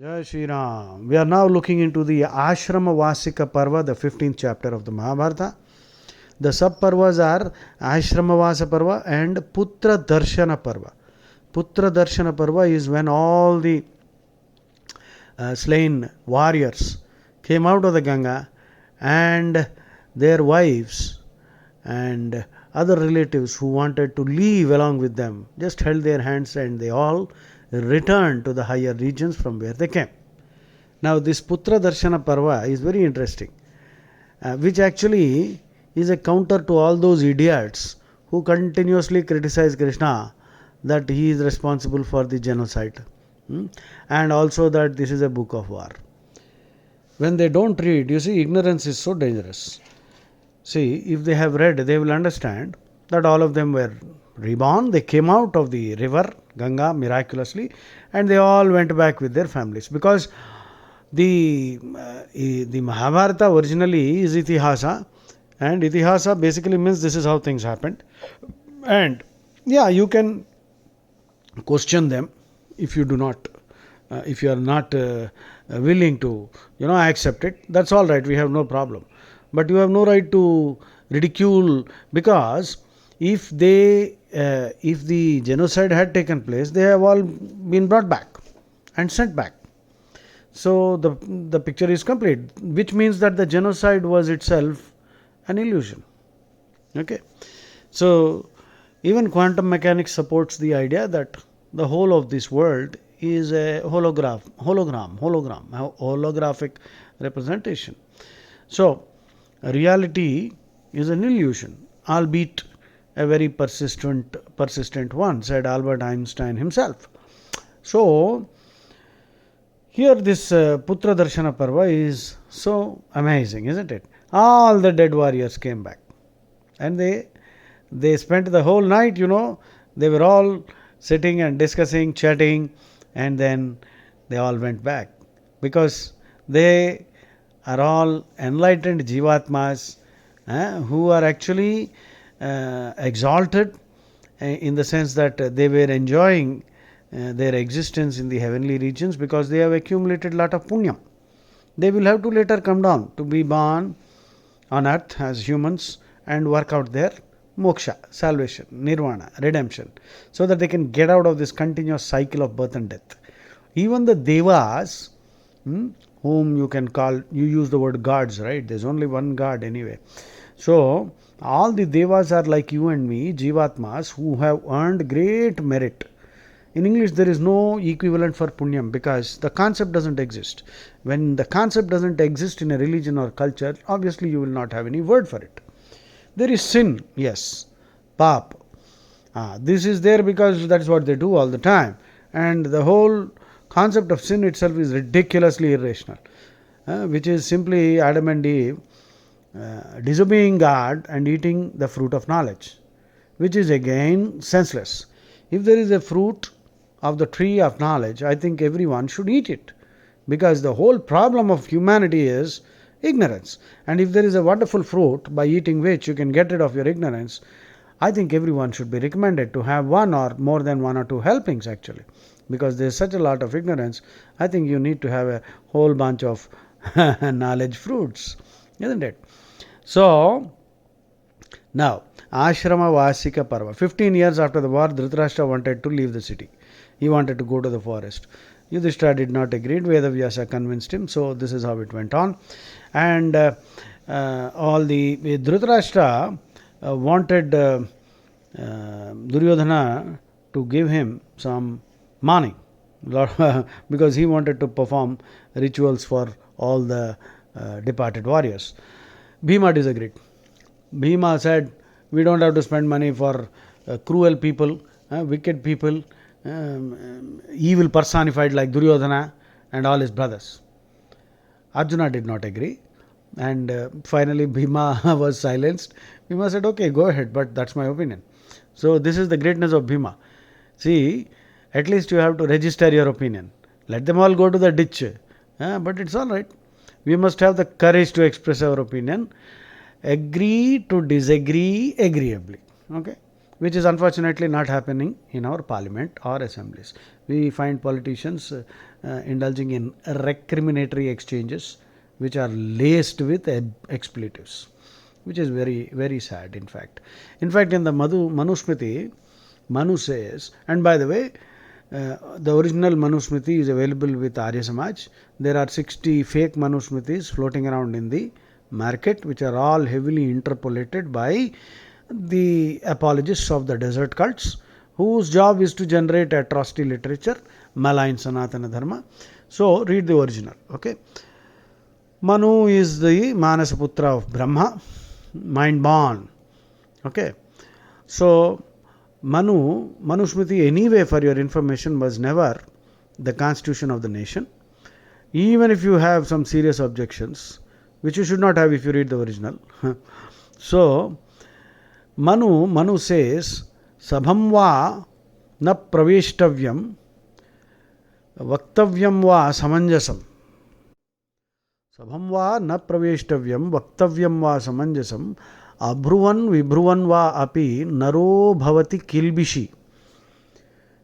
Jai Shri Ram. We are now looking into the Ashramavasika parva, the 15th chapter of the Mahabharata. The sub parvas are Ashramavasa parva and Putra Darshana parva. Putra Darshana parva is when all the slain warriors came out of the Ganga and their wives and other relatives who wanted to leave along with them just held their hands and they all returned to the higher regions from where they came. Now, this Putra Darshana Parva is very interesting, which actually is a counter to all those idiots who continuously criticize Krishna that he is responsible for the genocide, and also that this is a book of war. When they don't read, you see, ignorance is so dangerous. See, if they have read, they will understand that all of them were reborn. They came out of the river Ganga miraculously and they all went back with their families, because the Mahabharata originally is Itihasa, and Itihasa basically means this is how things happened. And yeah, you can question them if you do not, if you are not willing to, accept it. That's all right. We have no problem. But you have no right to ridicule, because if the genocide had taken place, they have all been brought back and sent back. So the picture is complete, which means that the genocide was itself an illusion. Okay, so even quantum mechanics supports the idea that the whole of this world is a holographic representation. So reality is an illusion, albeit a very persistent one, said Albert Einstein himself. So here this Putra Darshana Parva is so amazing, isn't it? All the dead warriors came back and they spent the whole night, they were all sitting and discussing, chatting, and then they all went back, because they are all enlightened Jivatmas who are actually exalted in the sense that they were enjoying their existence in the heavenly regions because they have accumulated a lot of punya. They will have to later come down to be born on earth as humans and work out their moksha, salvation, nirvana, redemption, so that they can get out of this continuous cycle of birth and death. Even the devas, whom you can call, you use the word gods, right? There's only one God anyway. So all the devas are like you and me, jivatmas, who have earned great merit. In English, there is no equivalent for punyam because the concept doesn't exist. When the concept doesn't exist in a religion or culture, obviously you will not have any word for it. There is sin, yes, pap. This is there because that's what they do all the time. And the whole concept of sin itself is ridiculously irrational, which is simply Adam and Eve disobeying God and eating the fruit of knowledge, which is again senseless. If there is a fruit of the tree of knowledge, I think everyone should eat it, because the whole problem of humanity is ignorance. And if there is a wonderful fruit by eating which you can get rid of your ignorance, I think everyone should be recommended to have one or more than one or two helpings actually, because there is such a lot of ignorance. I think you need to have a whole bunch of knowledge fruits, isn't it? So now Ashramavasika Parva. 15 years after the war, Dhritarashtra wanted to leave the city. He wanted to go to the forest. Yudhishthira did not agree. Vedavyasa convinced him. So this is how it went on. And all the Dhritarashtra wanted Duryodhana to give him some money because he wanted to perform rituals for all the departed warriors. Bhima disagreed. Bhima said, we don't have to spend money for cruel people, wicked people, evil personified like Duryodhana and all his brothers. Arjuna did not agree, and finally Bhima was silenced. Bhima said, okay, go ahead, but that's my opinion. So this is the greatness of Bhima. See, at least you have to register your opinion. Let them all go to the ditch, but it's all right. We must have the courage to express our opinion. Agree to disagree agreeably. Okay, which is unfortunately not happening in our parliament or assemblies. We find politicians indulging in recriminatory exchanges which are laced with expletives, which is very, very sad, in fact. In fact, in the Manusmriti, Manu says, and by the way, the original Manusmriti is available with Arya Samaj. There are 60 fake Manusmritis floating around in the market, which are all heavily interpolated by the apologists of the desert cults, whose job is to generate atrocity literature, malign Sanatana Dharma. So, read the original. Okay. Manu is the Manasaputra of Brahma, mind born. Okay. So, Manusmriti, anyway, for your information, was never the constitution of the nation. Even if you have some serious objections, which you should not have if you read the original. So, Manu says, Sabham va na praveshtavyam vaktavyam va samanjasam. Sabham va na praveshtavyam vaktavyam va samanjasam abhruvan vibhruvan va api naro bhavati kilbishi.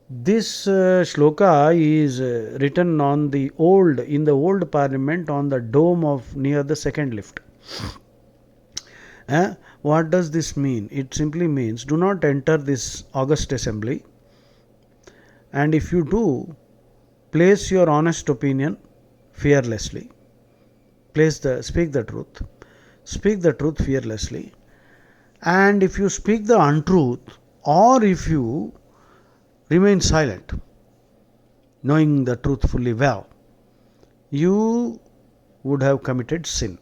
This shloka is written on in the old parliament on the dome of near the second lift. What does this mean? It simply means do not enter this august assembly, and if you do, place your honest opinion fearlessly. Speak the truth. Speak the truth fearlessly. And if you speak the untruth, or if you remain silent, knowing the truth fully well, you would have committed sin.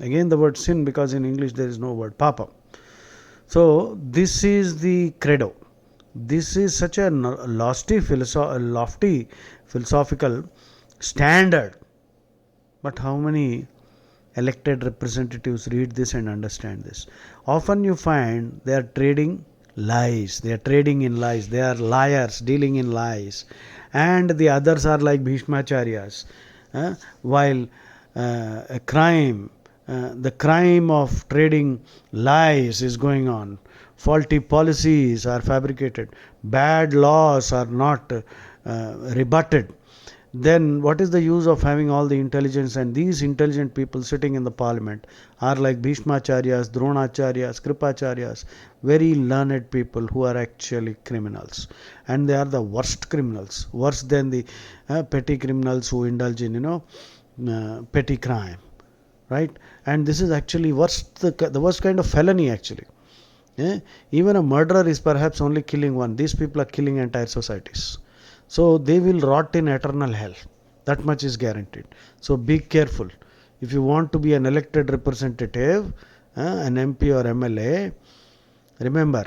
Again, the word sin, because in English there is no word papa. So, this is the credo. This is such a lofty philosophical standard. But how many elected representatives read this and understand this? Often you find they are trading lies. They are trading in lies. They are liars dealing in lies. And the others are like Bhishmacharyas. While a crime, the crime of trading lies is going on. Faulty policies are fabricated. Bad laws are not rebutted. Then what is the use of having all the intelligence? And these intelligent people sitting in the parliament are like Bhishmacharyas, Dronacharyas, Kripacharyas, very learned people who are actually criminals. And they are the worst criminals, worse than the petty criminals who indulge in, petty crime. Right? And this is actually the worst kind of felony actually. Even a murderer is perhaps only killing one. These people are killing entire societies. So they will rot in eternal hell. That much is guaranteed. So be careful. If you want to be an elected representative, an MP or MLA, remember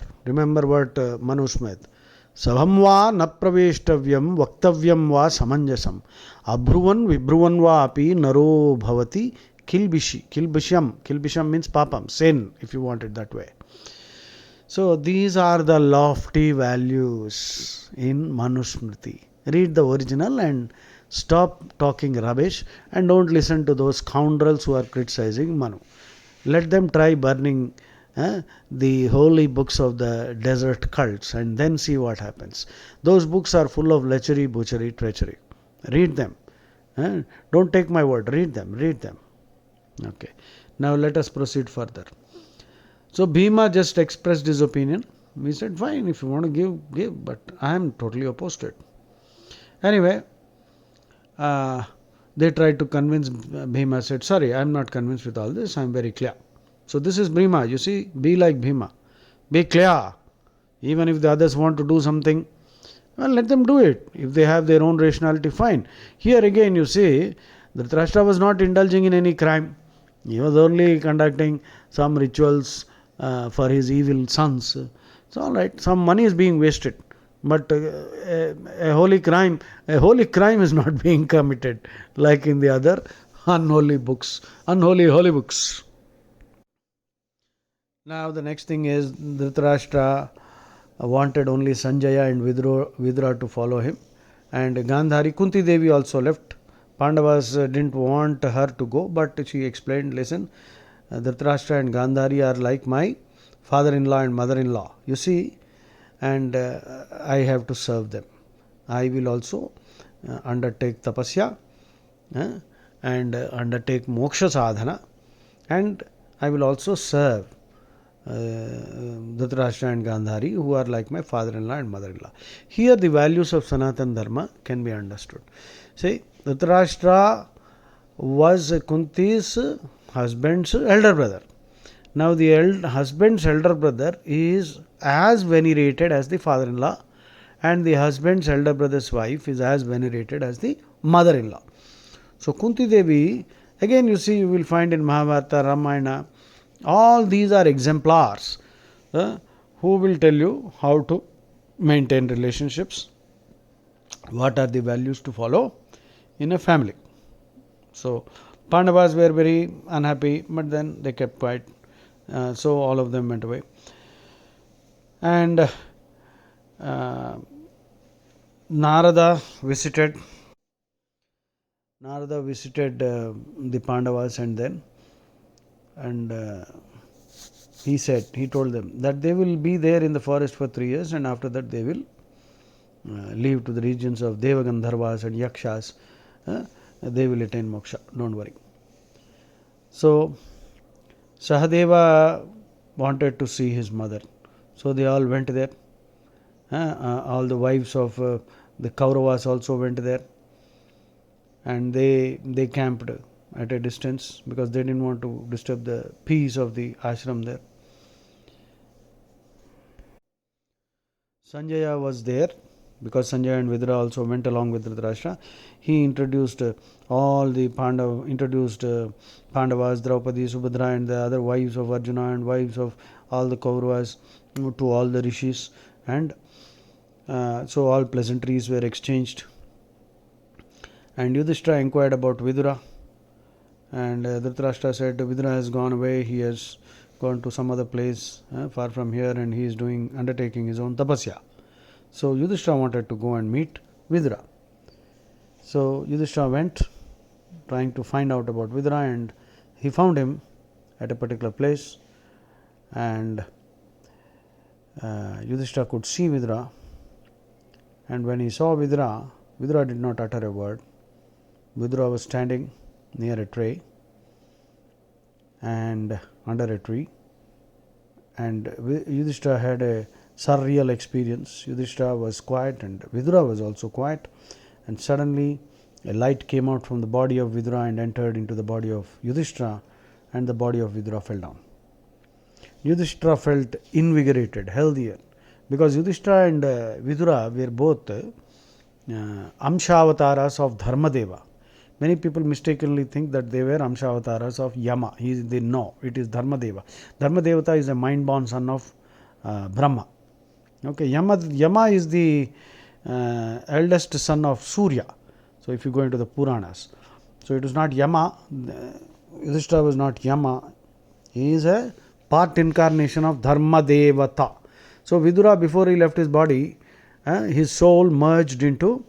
what Manu Smith. Sabham va na praveshtavyam vaktavyam va samanjasam abhruvan vibhruvan va api naro bhavati kilbisham means papam, sin, if you want it that way. So these are the lofty values in Manusmriti. Read the original and stop talking rubbish, and don't listen to those scoundrels who are criticizing Manu. Let them try burning the holy books of the desert cults and then see what happens. Those books are full of lechery, butchery, treachery. Read them. Don't take my word. Read them. Okay. Now let us proceed further. So Bhima just expressed his opinion. We said, fine, if you want to give, but I am totally opposed to it. Anyway, they tried to convince Bhima, said, sorry, I am not convinced with all this, I am very clear. So this is Bhima, you see, be like Bhima. Be clear. Even if the others want to do something, well, let them do it. If they have their own rationality, fine. Here again, you see, Dhritarashtra was not indulging in any crime. He was only conducting some rituals for his evil sons. It's all right. Some money is being wasted, but a holy crime is not being committed like in the other unholy holy books. Now the next thing is Dhritarashtra wanted only Sanjaya and Vidura to follow him, and Gandhari, Kunti Devi also left. Pandavas didn't want her to go, but she explained, listen, Dhritarashtra and Gandhari are like my father-in-law and mother-in-law, you see, and I have to serve them. I will also undertake tapasya and undertake moksha sadhana, and I will also serve Dhritarashtra and Gandhari, who are like my father-in-law and mother-in-law. Here the values of Sanatana Dharma can be understood. See, Dhritarashtra was Kunti's husband's elder brother. Now the husband's elder brother is as venerated as the father-in-law, and the husband's elder brother's wife is as venerated as the mother-in-law. So Kunti Devi, again you see, you will find in Mahabharata, Ramayana, all these are exemplars who will tell you how to maintain relationships, what are the values to follow in a family. So Pandavas were very unhappy, but then they kept quiet. So all of them went away. And Narada visited the Pandavas, and he told them that they will be there in the forest for 3 years, and after that they will leave to the regions of Devagandharvas and Yakshas. They will attain moksha, don't worry. So Sahadeva wanted to see his mother, so they all went there. All the wives of the Kauravas also went there, and they camped at a distance because they didn't want to disturb the peace of the ashram there. Sanjaya was there because Sanjaya and Vidura also went along with Dhritarashtra. He introduced Pandavas, Draupadi, Subhadra, and the other wives of Arjuna and wives of all the Kauravas to all the rishis, and so all pleasantries were exchanged. And Yudhishthira inquired about Vidura, and Dhritarashtra said Vidura has gone away, he has gone to some other place far from here, and he is undertaking his own tapasya. So Yudhishthira wanted to go and meet Vidura. So Yudhishthira went, trying to find out about Vidura, and he found him at a particular place, and Yudhishthira could see Vidura, and when he saw Vidura, Vidura did not utter a word. Vidura was standing near a tree and under a tree, and Yudhishthira had a surreal experience. Yudhishthira was quiet and Vidura was also quiet, and suddenly a light came out from the body of Vidura and entered into the body of Yudhishthira, and the body of Vidura fell down. Yudhishthira felt invigorated, healthier, because Yudhishthira and Vidura were both Amshavataras of Dharmadeva. Many people mistakenly think that they were Amshavataras of Yama. No, it is Dharmadeva. Dharmadevata is a mind-born son of Brahma. Okay, Yama is the eldest son of Surya. So if you go into the Puranas, so it is not Yama. Yudhishthira was not Yama. He is a part incarnation of Dharmadevata. So Vidura, before he left his body, his soul merged into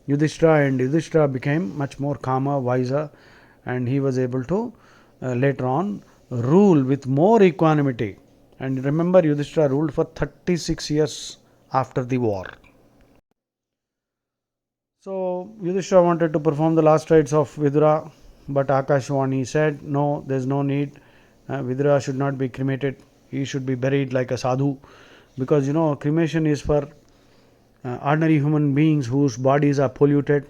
Yudhishthira, and Yudhishthira became much more calmer, wiser, and he was able to later on rule with more equanimity. And remember, Yudhishthira ruled for 36 years after the war. So Yudhishthira wanted to perform the last rites of Vidura, but Akashvani said, no, there is no need. Vidura should not be cremated. He should be buried like a sadhu, because cremation is for ordinary human beings whose bodies are polluted,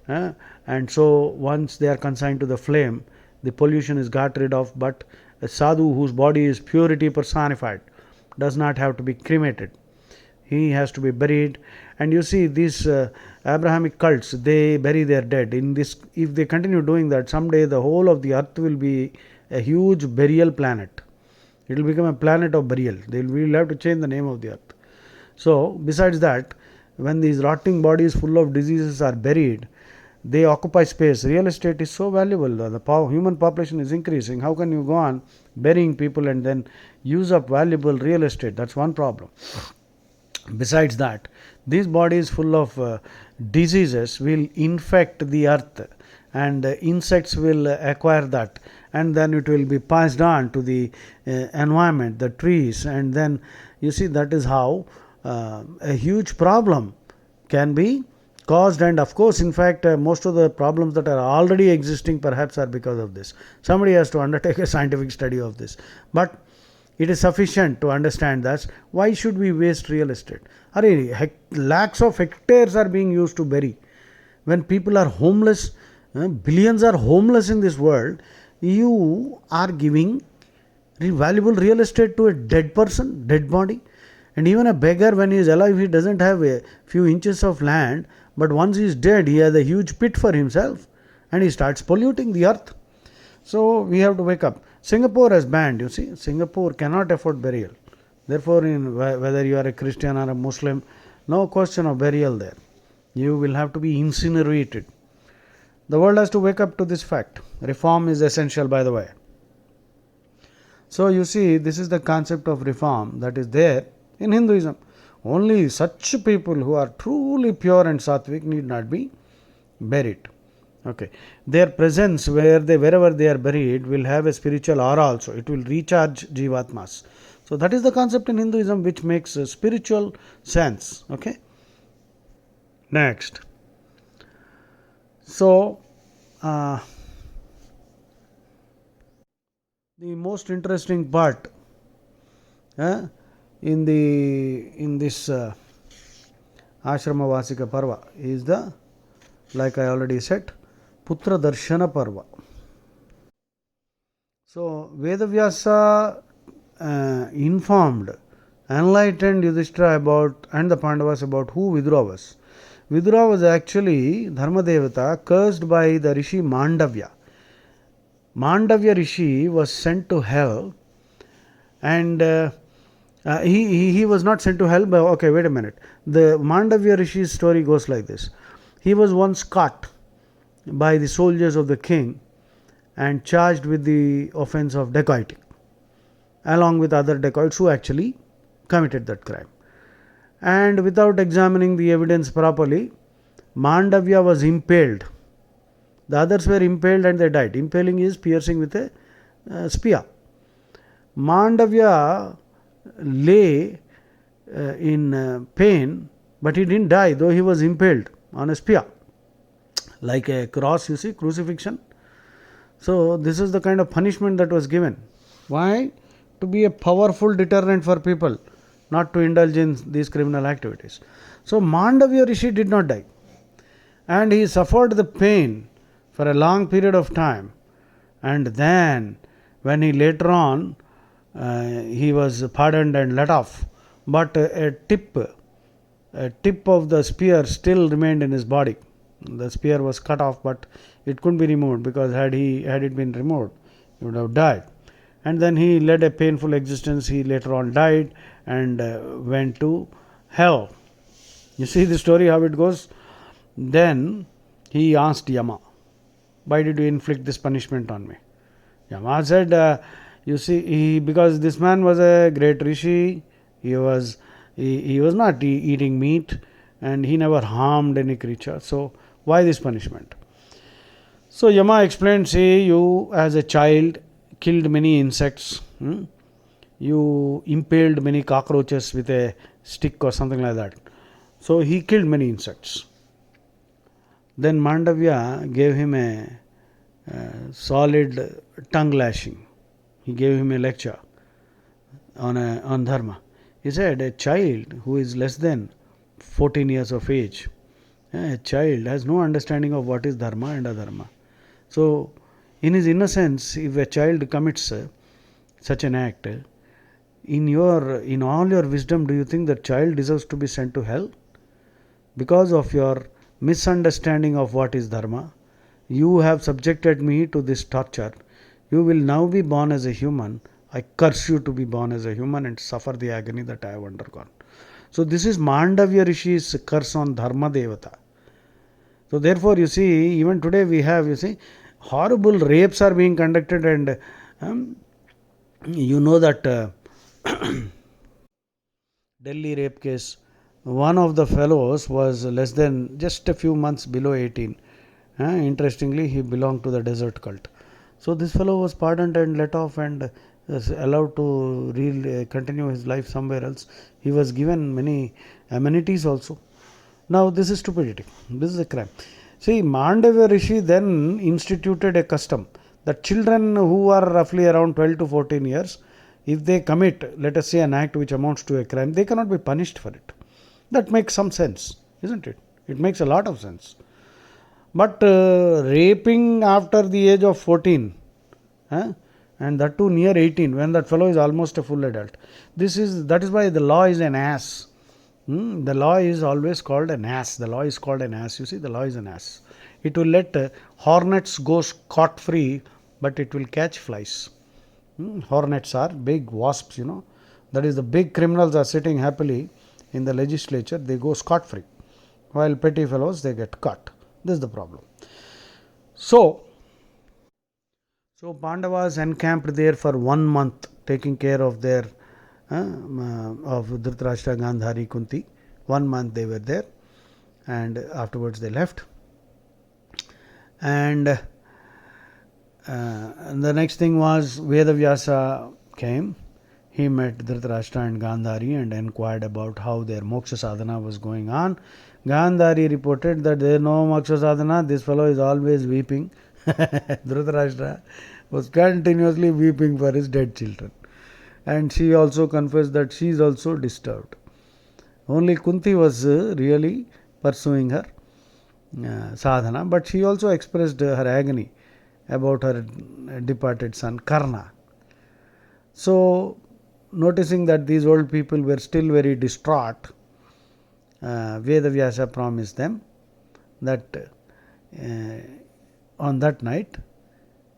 and so once they are consigned to the flame, the pollution is got rid of. But a sadhu whose body is purity personified does not have to be cremated. He has to be buried. And you see, these Abrahamic cults, they bury their dead. If they continue doing that, someday the whole of the earth will be a huge burial planet. It will become a planet of burial. They will have to change the name of the earth. So besides that, when these rotting bodies full of diseases are buried, they occupy space. Real estate is so valuable. The human population is increasing. How can you go on burying people and then use up valuable real estate? That's one problem. Besides that, these bodies full of diseases will infect the earth, and insects will acquire that, and then it will be passed on to the environment, the trees, and then you see that is how a huge problem can be caused. And of course, in fact, most of the problems that are already existing perhaps are because of this. Somebody has to undertake a scientific study of this, but it is sufficient to understand that why should we waste real estate? Lakhs of hectares are being used to bury. When people are homeless, billions are homeless in this world, you are giving valuable real estate to a dead person, dead body. And even a beggar, when he is alive, he doesn't have a few inches of land, but once he is dead, he has a huge pit for himself and he starts polluting the earth. So we have to wake up. Singapore has banned, you see, Singapore cannot afford burial. Therefore, whether you are a Christian or a Muslim, no question of burial there. You will have to be incinerated. The world has to wake up to this fact. Reform is essential, by the way. So you see, this is the concept of reform that is there in Hinduism. Only such people who are truly pure and sattvic need not be buried. Okay, their presence wherever they are buried will have a spiritual aura also. It will recharge jivatmas. So that is the concept in Hinduism which makes spiritual sense. Okay. Next. So the most interesting part in this Ashramavasika parva is the, like I already said, Putra Darshana Parva. So Vedavyasa informed, enlightened Yudhishthira about and the Pandavas about who Vidura was. Vidura was actually Dharma Devata cursed by the Rishi Mandavya. Mandavya Rishi was sent to hell, and he was not sent to hell. But okay, wait a minute. The Mandavya Rishi's story goes like this. He was once caught by the soldiers of the king and charged with the offense of dacoity, along with other dacoits who actually committed that crime. And without examining the evidence properly, Mandavya was impaled. The others were impaled and they died. Impaling is piercing with a spear. Mandavya lay in pain, but he didn't die, though he was impaled on a spear. Like a cross, you see, crucifixion. So this is the kind of punishment that was given. Why? To be a powerful deterrent for people not to indulge in these criminal activities. So Mandavya Rishi did not die, and he suffered the pain for a long period of time. And then when he later on he was pardoned and let off, but a tip of the spear still remained in his body. The spear was cut off, but it couldn't be removed, because had it been removed, he would have died. And then he led a painful existence. He later on died and went to hell. You see the story how it goes. Then he asked Yama, "Why did you inflict this punishment on me?" Yama said, "You see, because this man was a great rishi. He was not eating meat, and he never harmed any creature. So why this punishment?" So Yama explained, "See, you as a child killed many insects. You impaled many cockroaches with a stick or something like that. So he killed many insects." Then Mandavya gave him a solid tongue lashing. He gave him a lecture on dharma. He said, a child who is less than 14 years of age, a child has no understanding of what is dharma and adharma. So in his innocence, if a child commits such an act, in all your wisdom, do you think that child deserves to be sent to hell? Because of your misunderstanding of what is dharma, you have subjected me to this torture. You will now be born as a human. I curse you to be born as a human and suffer the agony that I have undergone." So this is Mandavya Rishi's curse on Dharma Devata. So therefore, you see, even today we have, horrible rapes are being conducted, and you know that Delhi rape case, one of the fellows was less than just a few months below 18, Interestingly, he belonged to the desert cult. So this fellow was pardoned and let off and was allowed to continue his life somewhere else. He was given many amenities also. Now this is stupidity. This is a crime. See, Mandava Rishi then instituted a custom that children who are roughly around 12 to 14 years, if they commit, let us say, an act which amounts to a crime, they cannot be punished for it. That makes some sense, isn't it? It makes a lot of sense. But raping after the age of 14, and that too near 18, when that fellow is almost a full adult, that is why the law is an ass. The law is always called an ass. The law is called an ass. You see, the law is an ass. It will let hornets go scot free, but it will catch flies. Hornets are big wasps, That is, the big criminals are sitting happily in the legislature, they go scot free, while petty fellows, they get caught. This is the problem. So Pandavas encamped there for 1 month, taking care of their of Dhritarashtra, Gandhari, Kunti. 1 month they were there, and afterwards they left. And the next thing was Vedavyasa came. He met Dhritarashtra and Gandhari and inquired about how their moksha sadhana was going on. Gandhari reported that there is no moksha sadhana. This fellow is always weeping. Dhritarashtra was continuously weeping for his dead children. And she also confessed that she is also disturbed. Only Kunti was really pursuing her sadhana, but she also expressed her agony about her departed son Karna. So, noticing that these old people were still very distraught, Vedavyasa promised them that on that night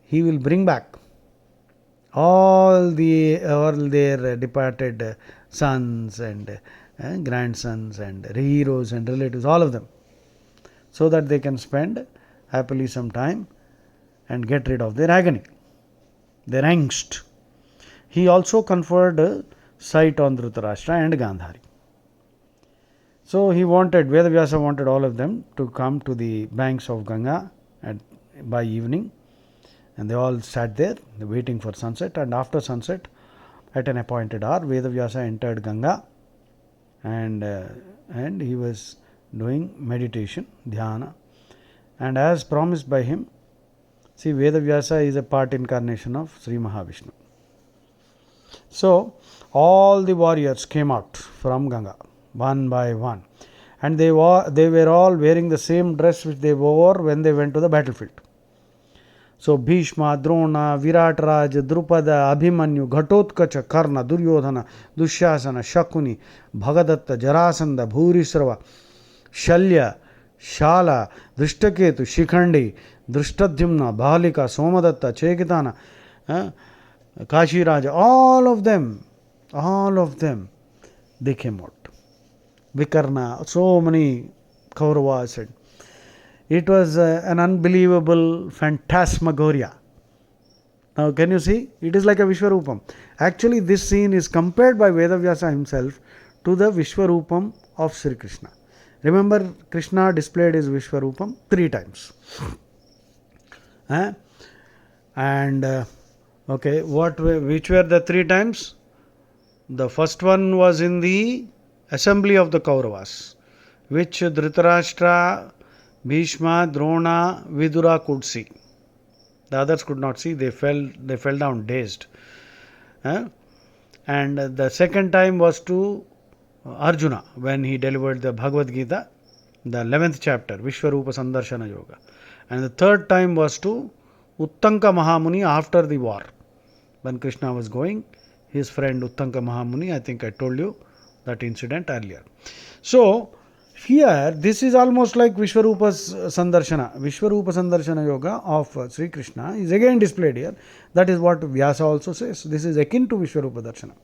he will bring back all their departed sons and grandsons and heroes and relatives, all of them, so that they can spend happily some time and get rid of their agony, their angst. He also conferred sight on Dhritarashtra and Gandhari. So Vedavyasa wanted all of them to come to the banks of Ganga by evening, and they all sat there waiting for sunset. And after sunset, at an appointed hour, Vedavyasa entered Ganga, and he was doing meditation, dhyana. And as promised by him, see, Vedavyasa is a part incarnation of Sri Mahavishnu. So all the warriors came out from Ganga one by one, and they were all wearing the same dress which they wore when they went to the battlefield. So Bhishma, Drona, Viratraj, Drupada, Abhimanyu, Ghatotkacha, Karna, Duryodhana, Dushyasana, Shakuni, Bhagadatta, Jarasandha, Bhurisrava, Shalya, Shala, Drishtaketu, Shikhandi, Drishtadhyumna, Bhalika, Somadatta, Chekitana, Kashiraja, all of them, they came out. Vikarna, so many Kauravas. And it was an unbelievable phantasmagoria. Now, can you see? It is like a Vishwarupam. Actually, this scene is compared by Vedavyasa himself to the Vishwarupam of Sri Krishna. Remember, Krishna displayed his Vishwarupam 3 times. And which were the 3 times? The first one was in the assembly of the Kauravas, which Dhritarashtra, Bhishma, Drona, Vidura could see. The others could not see. They fell down dazed. And the second time was to Arjuna, when he delivered the Bhagavad Gita, the 11th chapter, Vishwarupa Sandarshana Yoga. And the third time was to Uttanka Mahamuni after the war. When Krishna was going, his friend Uttanka Mahamuni, I think I told you that incident earlier. So, here, this is almost like Vishwarupa's Sandarshana. Vishwarupa Sandarshana Yoga of Sri Krishna is again displayed here. That is what Vyasa also says. This is akin to Vishwarupa Darshana.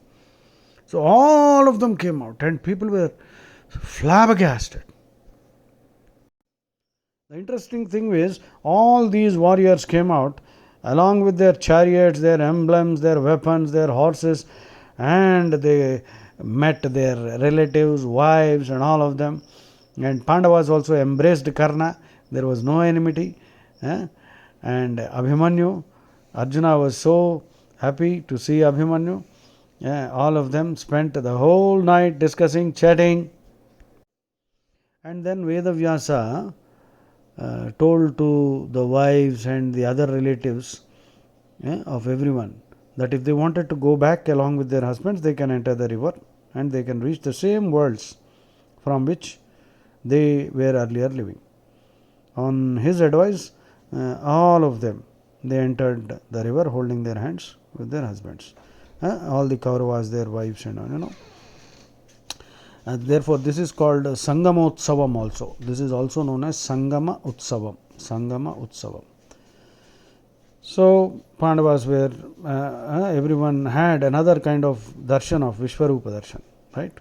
So, all of them came out and people were flabbergasted. The interesting thing is, all these warriors came out along with their chariots, their emblems, their weapons, their horses, and they met their relatives, wives, and all of them. And Pandavas also embraced Karna. There was no enmity. eh? And Abhimanyu, Arjuna was so happy to see Abhimanyu. All of them spent the whole night discussing, chatting. And then Vedavyasa told to the wives and the other relatives of everyone that if they wanted to go back along with their husbands, they can enter the river and they can reach the same worlds from which they were earlier living. On his advice, all of them, they entered the river holding their hands with their husbands. All the Kauravas, their wives, and therefore, this is called Sangama Utsavam also. This is also known as Sangama Utsavam. Sangama Utsavam. So, Pandavas were, everyone had another kind of darshan of Vishwarupa darshan, right?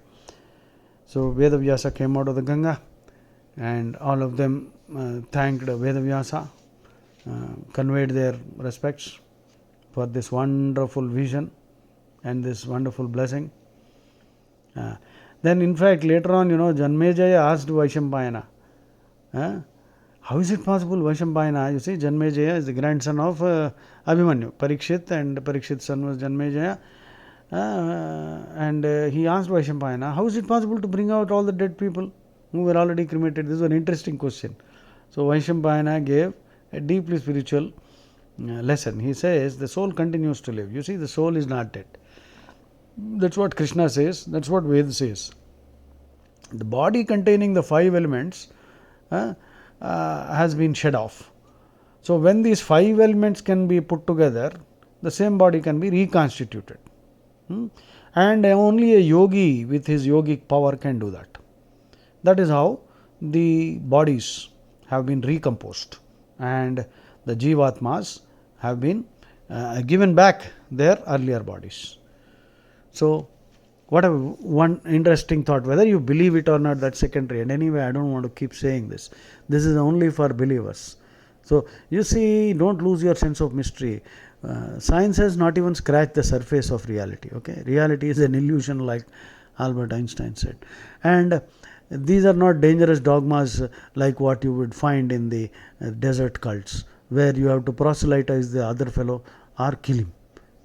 So, Vedavyasa came out of the Ganga and all of them thanked Vedavyasa, conveyed their respects for this wonderful vision and this wonderful blessing. Then in fact later on, Janmejaya asked Vaishampayana, how is it possible Vaishampayana, you see, Janmejaya is the grandson of Abhimanyu, Parikshit, and Parikshit's son was Janmejaya, and he asked Vaishampayana, how is it possible to bring out all the dead people who were already cremated? This is an interesting question. So Vaishampayana gave a deeply spiritual lesson. He says the soul continues to live. You see, the soul is not dead. That's what Krishna says, that's what Ved says. The body containing the 5 elements has been shed off. So when these 5 elements can be put together, the same body can be reconstituted. And only a yogi with his yogic power can do that. That is how the bodies have been recomposed and the Jivatmas have been given back their earlier bodies. So, what a one interesting thought. Whether you believe it or not, that's secondary. And anyway, I don't want to keep saying this. This is only for believers. So, you see, don't lose your sense of mystery. Science has not even scratched the surface of reality. Okay, reality is an illusion, like Albert Einstein said. And these are not dangerous dogmas like what you would find in the desert cults, where you have to proselytize the other fellow or kill him.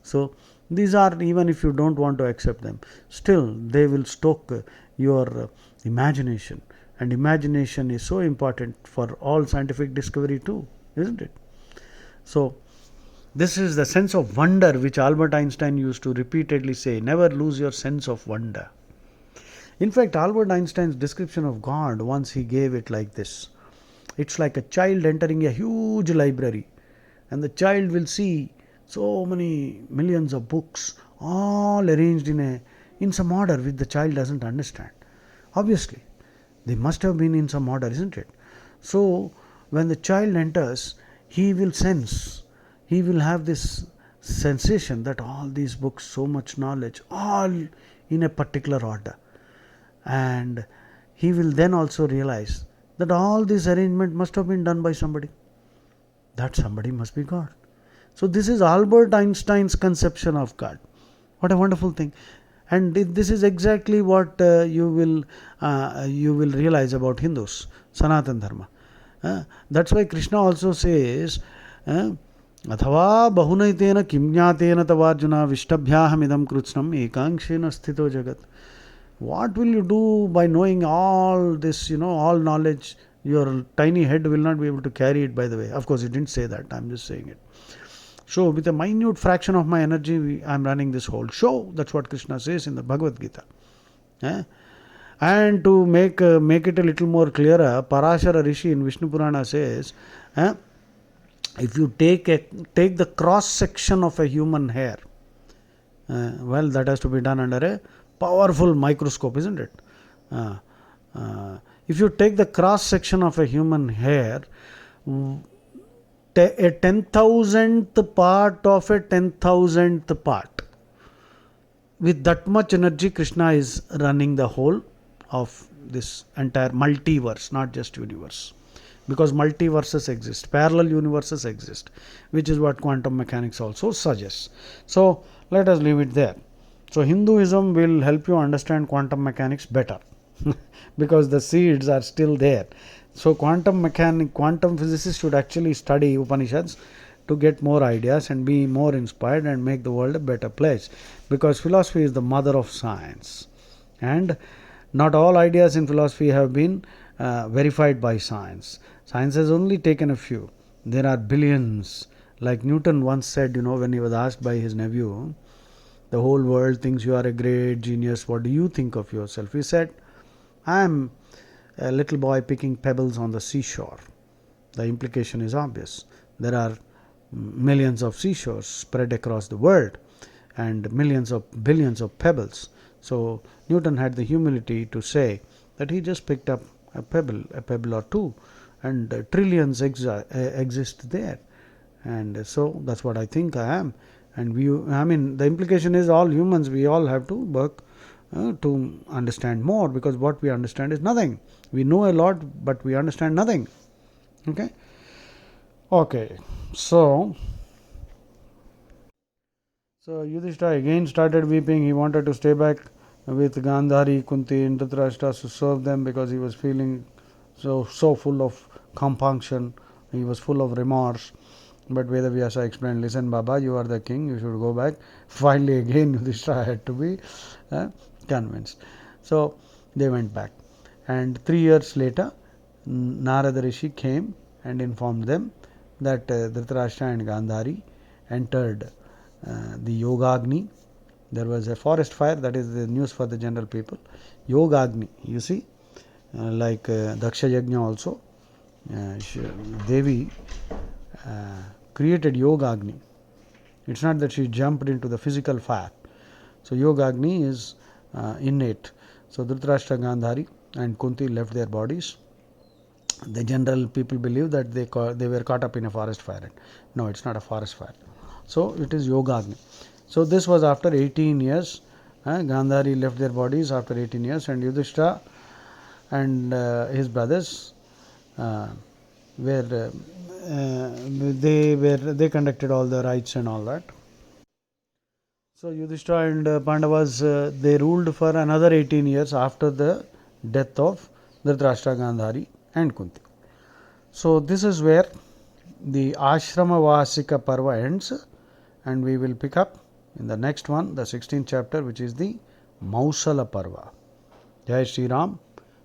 So, these are, even if you don't want to accept them, still they will stoke your imagination, and imagination is so important for all scientific discovery too, isn't it? So, this is the sense of wonder which Albert Einstein used to repeatedly say, never lose your sense of wonder. In fact, Albert Einstein's description of God, once he gave it like this: it's like a child entering a huge library, and the child will see so many millions of books all arranged in some order which the child doesn't understand. Obviously, they must have been in some order, isn't it? So, when the child enters, he will sense, he will have this sensation that all these books, so much knowledge, all in a particular order. And he will then also realize that all this arrangement must have been done by somebody. That somebody must be God. So this is Albert Einstein's conception of God. What a wonderful thing! And this is exactly what you will realize about Hindus, Sanatan Dharma. That's why Krishna also says, Athava bahunaitena kimnyatena tavarjuna vishtabhyaham idam krutsnam ekanshena sthito jagat. What will you do by knowing all this, all knowledge? Your tiny head will not be able to carry it, by the way. Of course, he didn't say that. I'm just saying it. So, with a minute fraction of my energy, I am running this whole show. That's what Krishna says in the Bhagavad Gita. And to make it a little more clearer, Parashara Rishi in Vishnu Purana says, if you take the cross section of a human hair, well, that has to be done under a powerful microscope, isn't it? If you take the cross section of a human hair, a 10,000th part of a 10,000th part, with that much energy, Krishna is running the whole of this entire multiverse, not just universe. Because multiverses exist, parallel universes exist, which is what quantum mechanics also suggests. So, let us leave it there. So, Hinduism will help you understand quantum mechanics better because the seeds are still there. So quantum physicists should actually study Upanishads to get more ideas and be more inspired and make the world a better place, because philosophy is the mother of science, and not all ideas in philosophy have been verified by science. Science has only taken a few. There are billions. Like Newton once said, when he was asked by his nephew, the whole world thinks you are a great genius, what do you think of yourself? He said, I am a little boy picking pebbles on the seashore. The implication is obvious. There are millions of seashores spread across the world and billions of pebbles. So Newton had the humility to say that he just picked up a pebble or two, and trillions exist there. And so that's what I think I am. And the implication is all humans, we all have to work to understand more, because what we understand is nothing. We know a lot, but we understand nothing. Okay. So Yudhishthira again started weeping. He wanted to stay back with Gandhari, Kunti, and Dhritarashtra to serve them, because he was feeling so full of compunction. He was full of remorse. But Vedavyasa explained, listen Baba, you are the king, you should go back. Finally again Yudhishthira had to be convinced. So they went back. And 3 years later, Narada Rishi came and informed them that Dhritarashtra and Gandhari entered the Yogagni. There was a forest fire, that is the news for the general people. Yogagni, you see, like Daksha Yajna also, Devi created Yogagni. It's not that she jumped into the physical fire. So Yogagni is innate. So Dhritarashtra, Gandhari and Kunti left their bodies. The general people believe that they were caught up in a forest fire. No, it's not a forest fire. So it is Yogagni. So this was after 18 years. Gandhari left their bodies after 18 years, and Yudhishthira and his brothers were they conducted all the rites and all that. So Yudhishthira and Pandavas they ruled for another 18 years after the death of Dhritarashtra, Gandhari and Kunti. So this is where the Ashramavasika parva ends, and we will pick up in the next one, the 16th chapter, which is the Mausala parva. Jai Shri Ram.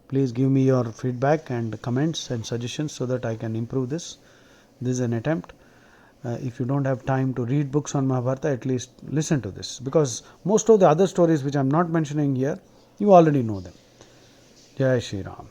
Please give me your feedback and comments and suggestions so that I can improve this. This is an attempt. If you don't have time to read books on Mahabharata, at least listen to this, because most of the other stories which I am not mentioning here, you already know them. Jai Shri Ram.